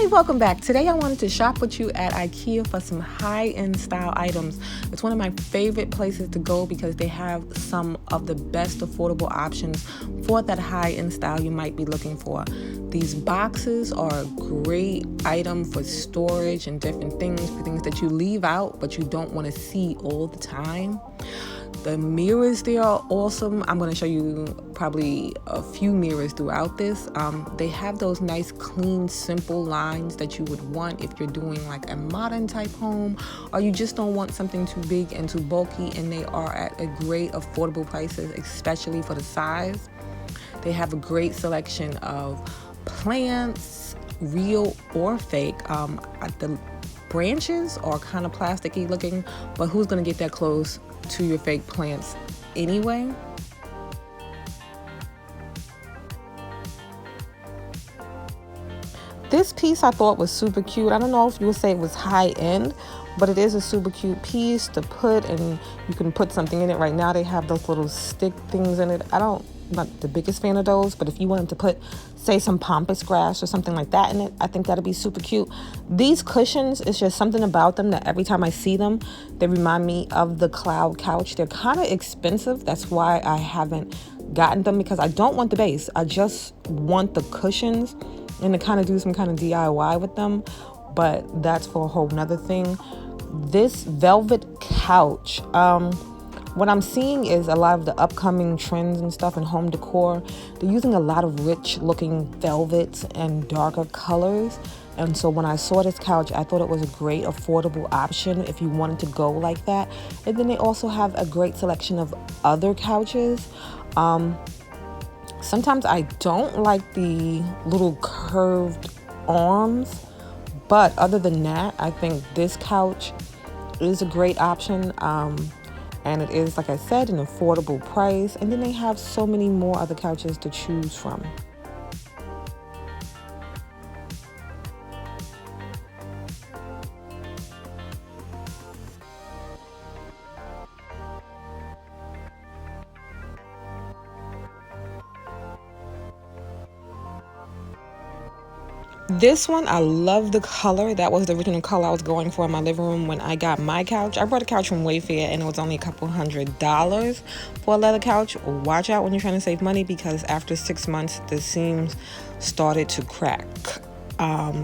Hey, welcome back. Today I wanted to shop with you at Ikea for some high-end style items. It's one of my favorite places to go because they have some of the best affordable options for that high-end style you might be looking for. These boxes are a great item for storage and different things, for things that you leave out but you don't want to see all the time. The mirrors there are awesome. I'm going to show you probably a few mirrors throughout this. They have those nice, clean, simple lines that you would want if you're doing like a modern type home, or you just don't want something too big and too bulky, and they are at a great affordable prices, especially for the size. They have a great selection of plants, real or fake. The branches are kind of plasticky looking, but who's going to get that close to your fake plants anyway? This piece I thought was super cute. I don't know if you would say it was high end, but it is a super cute piece to put, and you can put something in it. Right now they have those little stick things in it. I'm not the biggest fan of those, but if you wanted to put, say, some pampas grass or something like that in it, I think that'd be super cute. These cushions, it's just something about them that every time I see them, they remind me of the cloud couch. They're kind of expensive. That's why I haven't gotten them, because I don't want the base. I just want the cushions and to kind of do some kind of DIY with them, but that's for a whole nother thing. This velvet couch, what I'm seeing is a lot of the upcoming trends and stuff in home decor. They're using a lot of rich looking velvets and darker colors. And so when I saw this couch, I thought it was a great affordable option if you wanted to go like that. And then they also have a great selection of other couches. Sometimes I don't like the little curved arms, but other than that, I think this couch is a great option. And it is, like I said, an affordable price. And then they have so many more other couches to choose from. This one, I love the color. That was the original color I was going for in my living room when I got my couch. I brought a couch from Wayfair and it was only a couple $100 for a leather couch. Watch out when you're trying to save money, because after 6 months, the seams started to crack.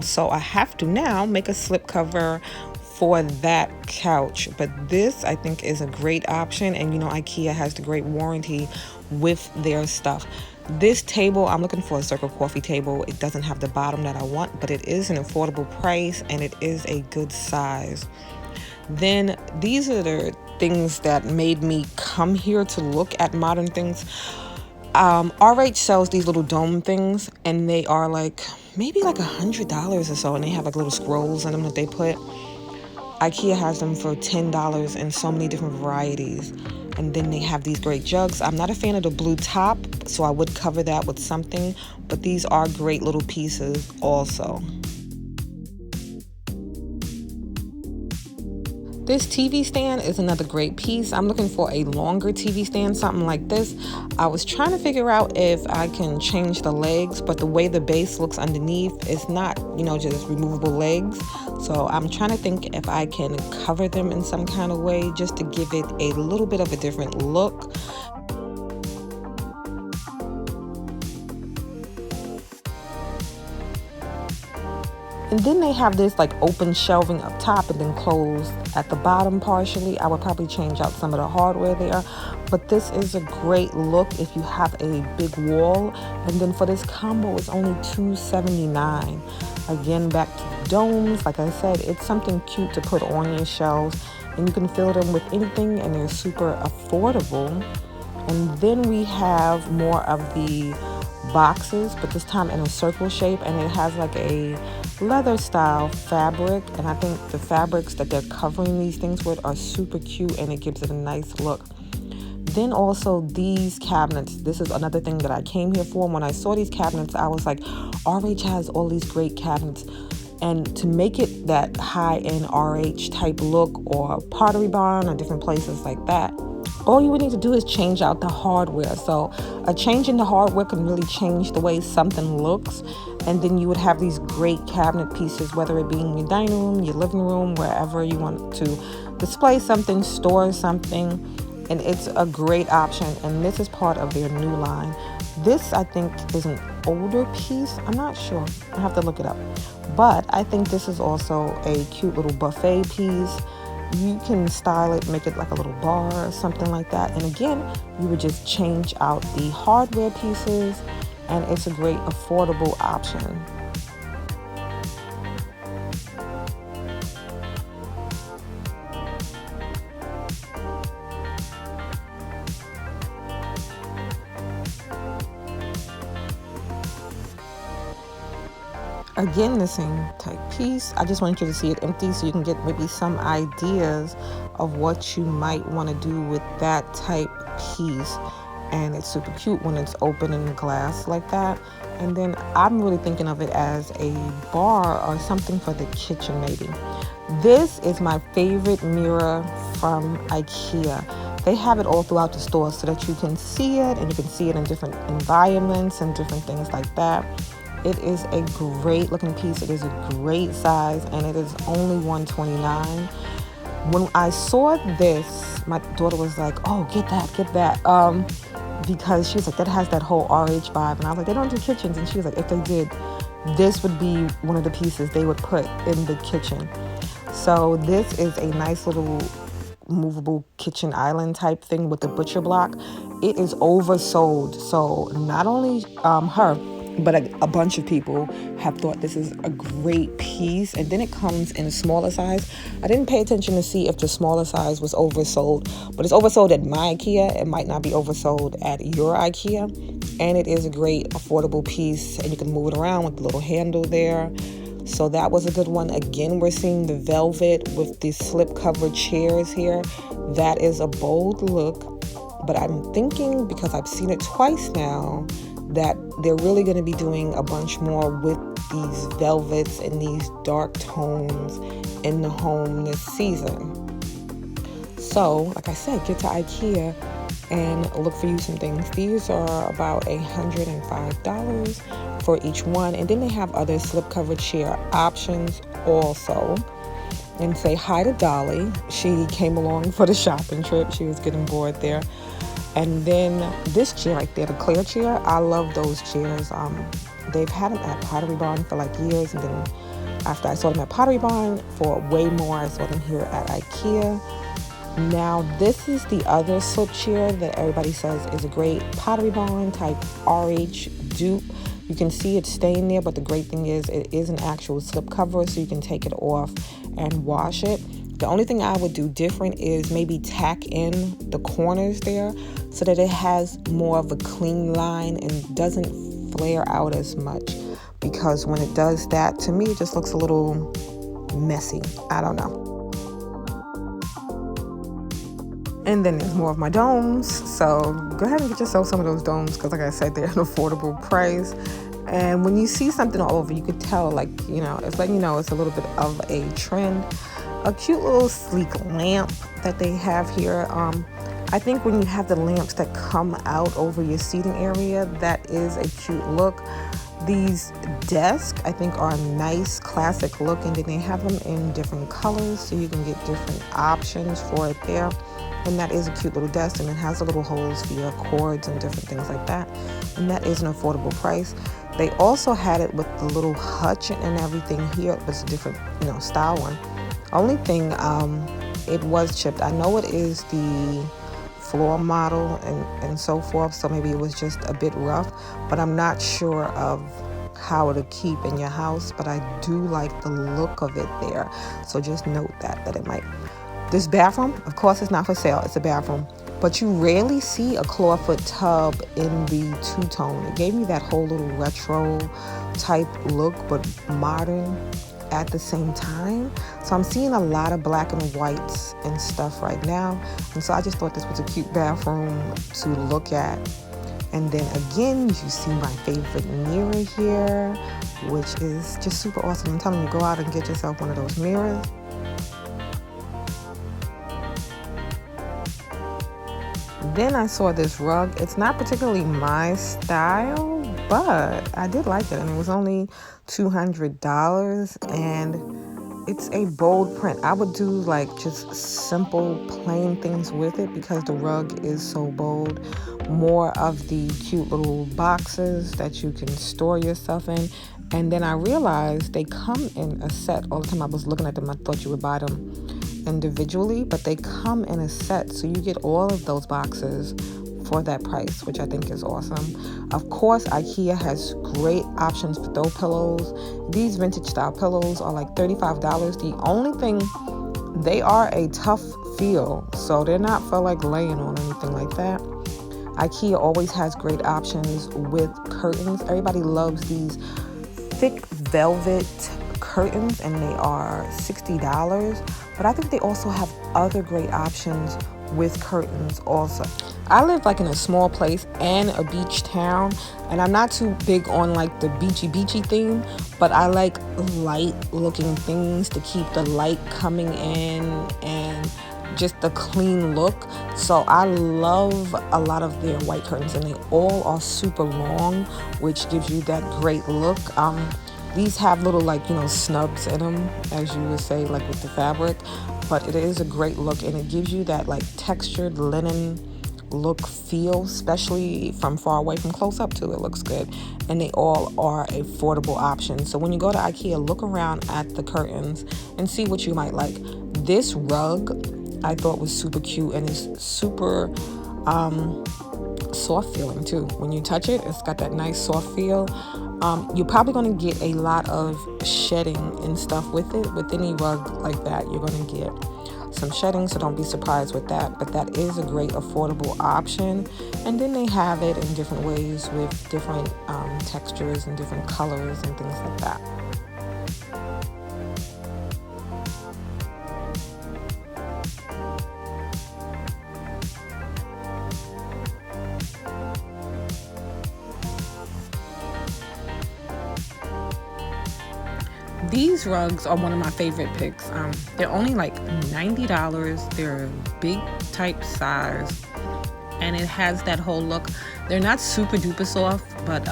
So I have to now make a slip cover for that couch. But this, I think, is a great option. And you know, Ikea has the great warranty with their stuff. This table, I'm looking for a circle coffee table. It doesn't have the bottom that I want, but it is an affordable price and it is a good size. Then these are the things that made me come here to look at modern things. RH sells these little dome things, and they are like maybe like $100 or so, and they have like little scrolls in them that they put. Ikea has them for $10 in so many different varieties. And then they have these great jugs. I'm not a fan of the blue top, so I would cover that with something, but these are great little pieces also. This TV stand is another great piece. I'm looking for a longer TV stand, something like this. I was trying to figure out if I can change the legs, but the way the base looks underneath, it's not, you know, just removable legs. So I'm trying to think if I can cover them in some kind of way just to give it a little bit of a different look. And then they have this like open shelving up top and then closed at the bottom partially. I would probably change out some of the hardware there. But this is a great look if you have a big wall. And then for this combo, it's only $279. Again, back to the domes. Like I said, it's something cute to put on your shelves. And you can fill them with anything, and they're super affordable. And then we have more of the boxes, but this time in a circle shape, and it has like a leather style fabric, and I think the fabrics that they're covering these things with are super cute, and it gives it a nice look. Then also these cabinets, this is another thing that I came here for. When I saw these cabinets, I was like, RH has all these great cabinets. And to make it that high-end RH type look, or Pottery Barn or different places like that, all you would need to do is change out the hardware. So a change in the hardware can really change the way something looks. And then you would have these great cabinet pieces, whether it be in your dining room, your living room, wherever you want to display something, store something. And it's a great option. And this is part of their new line. This, I think, is an older piece. I'm not sure. I have to look it up. But I think this is also a cute little buffet piece. You can style it, make it like a little bar or something like that. And again, you would just change out the hardware pieces, and it's a great affordable option. Again, the same type piece. I just wanted you to see it empty so you can get maybe some ideas of what you might want to do with that type piece. And it's super cute when it's open in the glass like that. And then I'm really thinking of it as a bar or something for the kitchen maybe. This is my favorite mirror from Ikea. They have it all throughout the store so that you can see it, and you can see it in different environments and different things like that. It is a great looking piece. It is a great size, and it is only $129. When I saw this, my daughter was like, "Oh, get that," because she was like, "That has that whole RH vibe." And I was like, "They don't do kitchens," and she was like, "If they did, this would be one of the pieces they would put in the kitchen." So this is a nice little movable kitchen island type thing with the butcher block. It is oversold, so not only her, but a bunch of people have thought this is a great piece. And then it comes in a smaller size. I didn't pay attention to see if the smaller size was oversold, but it's oversold at my Ikea. It might not be oversold at your Ikea. And it is a great affordable piece, and you can move it around with the little handle there. So that was a good one. Again, we're seeing the velvet with the slip cover chairs here. That is a bold look, but I'm thinking, because I've seen it twice now, that they're really going to be doing a bunch more with these velvets and these dark tones in the home this season. So, like I said, get to Ikea and look for you some things. These are about $105 for each one. And then they have other slipcover chair options also. And say hi to Dolly. She came along for the shopping trip. She was getting bored there. And then this chair right there, the Claire chair, I love those chairs. They've had them at Pottery Barn for like years, and then after I saw them at Pottery Barn for way more, I saw them here at Ikea. Now this is the other slip chair that everybody says is a great Pottery Barn type RH dupe. You can see it staying there, but the great thing is it is an actual slip cover, so you can take it off and wash it. The only thing I would do different is maybe tack in the corners there so that it has more of a clean line and doesn't flare out as much, because when it does that, to me, it just looks a little messy. I don't know. And then there's more of my domes. So go ahead and get yourself some of those domes, because like I said, they're an affordable price. And when you see something all over, you could tell, like, it's letting you know it's a little bit of a trend. A cute little sleek lamp that they have here. I think when you have the lamps that come out over your seating area, that is a cute look. These desks, I think, are a nice classic look, and then they have them in different colors, so you can get different options for it there. And that is a cute little desk, and it has the little holes for your cords and different things like that. And that is an affordable price. They also had it with the little hutch and everything here. It was a different, style one. Only thing, it was chipped. I know it is the floor model and so forth, so maybe it was just a bit rough, but I'm not sure of how it'll keep in your house. But I do like the look of it there, so just note that it might. This bathroom, of course, it's not for sale. It's a bathroom, but you rarely see a clawfoot tub in the two-tone. It gave me that whole little retro type look, but modern at the same time. So I'm seeing a lot of black and whites and stuff right now, and so I just thought this was a cute bathroom to look at. And then again, you see my favorite mirror here, which is just super awesome. I'm telling you, go out and get yourself one of those mirrors. Then I saw this rug. It's not particularly my style, but I did like it, and it was only $200, and it's a bold print. I would do like just simple plain things with it because the rug is so bold. More of the cute little boxes that you can store your stuff in. And then I realized they come in a set. All the time I was looking at them, I thought you would buy them individually, but they come in a set, so you get all of those boxes for that price, which I think is awesome. Of course, Ikea has great options for throw pillows. These vintage style pillows are like $35. The only thing, they are a tough feel, so they're not for like laying on or anything like that. Ikea always has great options with curtains. Everybody loves these thick velvet curtains, and they are $60, but I think they also have other great options with curtains also. I live like in a small place and a beach town, and I'm not too big on like the beachy theme, but I like light looking things to keep the light coming in and just the clean look. So I love a lot of their white curtains, and they all are super long, which gives you that great look. These have little like, snubs in them, as you would say, like with the fabric, but it is a great look, and it gives you that like textured linen look feel, especially from far away. From close up too, it looks good, and they all are affordable options. So when you go to Ikea, look around at the curtains and see what you might like. This rug I thought was super cute, and it's super soft feeling too. When you touch it, it's got that nice soft feel. You're probably going to get a lot of shedding and stuff with it. With any rug like that, you're going to get some shedding, so don't be surprised with that. But that is a great affordable option. And then they have it in different ways with different textures and different colors and things like that. These rugs are one of my favorite picks. They're only like $90. They're a big type size, and it has that whole look. They're not super duper soft, but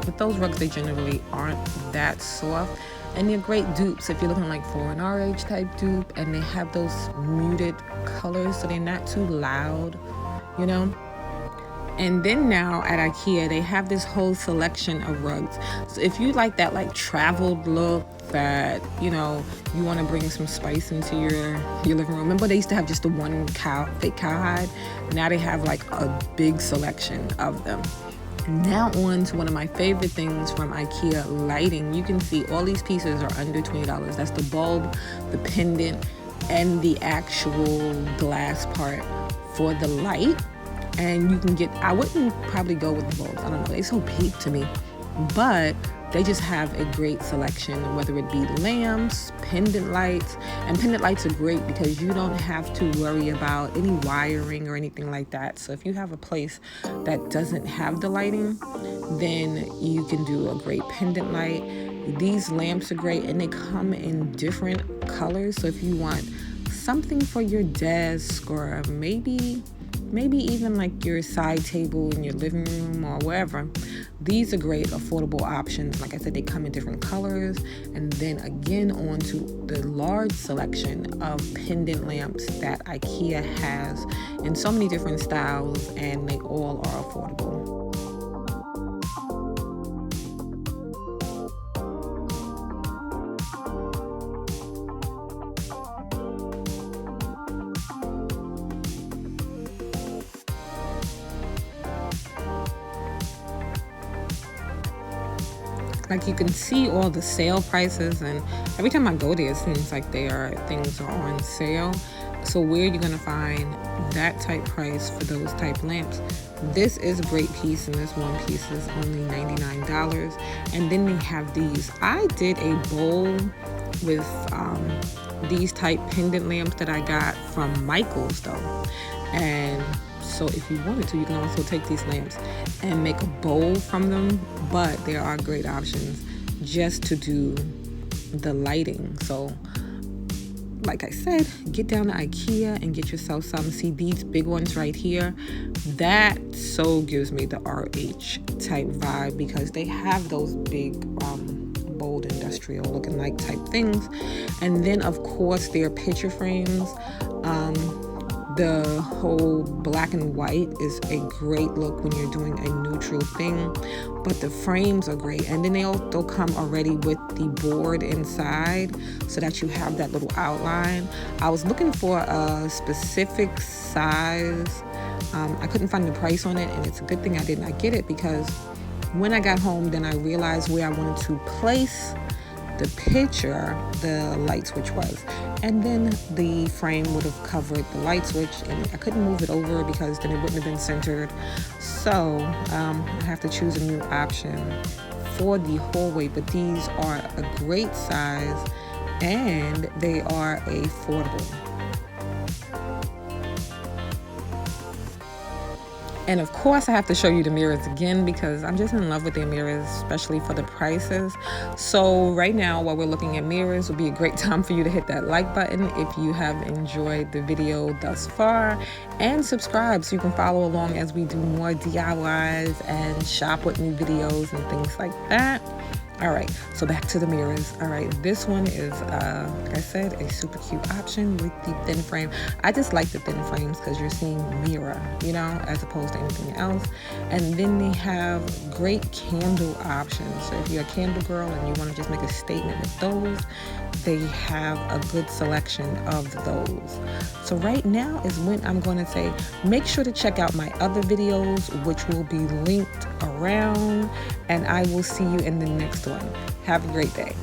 with those rugs, they generally aren't that soft. And they're great dupes if you're looking like for an RH type dupe, and they have those muted colors, so they're not too loud, And then now at Ikea, they have this whole selection of rugs. So if you like that like traveled look, that you want to bring some spice into your living room. Remember, they used to have just the one fake cowhide. Now they have like a big selection of them. Now on to one of my favorite things from Ikea, lighting. You can see all these pieces are under $20. That's the bulb, the pendant, and the actual glass part for the light. And you can get, I wouldn't probably go with the bulbs. I don't know, they're so big to me. But they just have a great selection, whether it be lamps, pendant lights. And pendant lights are great because you don't have to worry about any wiring or anything like that. So if you have a place that doesn't have the lighting, then you can do a great pendant light. These lamps are great, and they come in different colors. So if you want something for your desk, or maybe even like your side table in your living room or wherever, these are great affordable options. Like I said, they come in different colors. And then again, on to the large selection of pendant lamps that Ikea has in so many different styles, and they all are affordable. Like you can see all the sale prices, and every time I go there, it seems like things are on sale. So where you're gonna find that type price for those type lamps? This is a great piece, and this one piece is only $99. And then they have these. I did a bowl with these type pendant lamps that I got from Michael's though, and So if you wanted to, you can also take these lamps and make a bowl from them, but there are great options just to do the lighting. So like I said, get down to Ikea and get yourself some. See these big ones right here? That so gives me the RH type vibe, because they have those big bold industrial looking like type things. And then of course their picture frames. The whole black and white is a great look when you're doing a neutral thing, but the frames are great. And then they'll come already with the board inside so that you have that little outline. I was looking for a specific size. I couldn't find the price on it, and it's a good thing I did not get it, because when I got home, then I realized where I wanted to place the picture the light switch was, and then the frame would have covered the light switch, and I couldn't move it over because then it wouldn't have been centered. So I have to choose a new option for the hallway, but these are a great size and they are affordable. And of course I have to show you the mirrors again, because I'm just in love with their mirrors, especially for the prices. So right now, while we're looking at mirrors, would be a great time for you to hit that like button if you have enjoyed the video thus far, and subscribe so you can follow along as we do more DIYs and shop with me videos and things like that. All right, so back to the mirrors. All right, this one is, like I said, a super cute option with the thin frame. I just like the thin frames because you're seeing mirror, you know, as opposed to anything else. And then they have great candle options. So if you're a candle girl and you want to just make a statement with those, they have a good selection of those. So right now is when I'm going to say, make sure to check out my other videos, which will be linked around, and I will see you in the next one. Have a great day.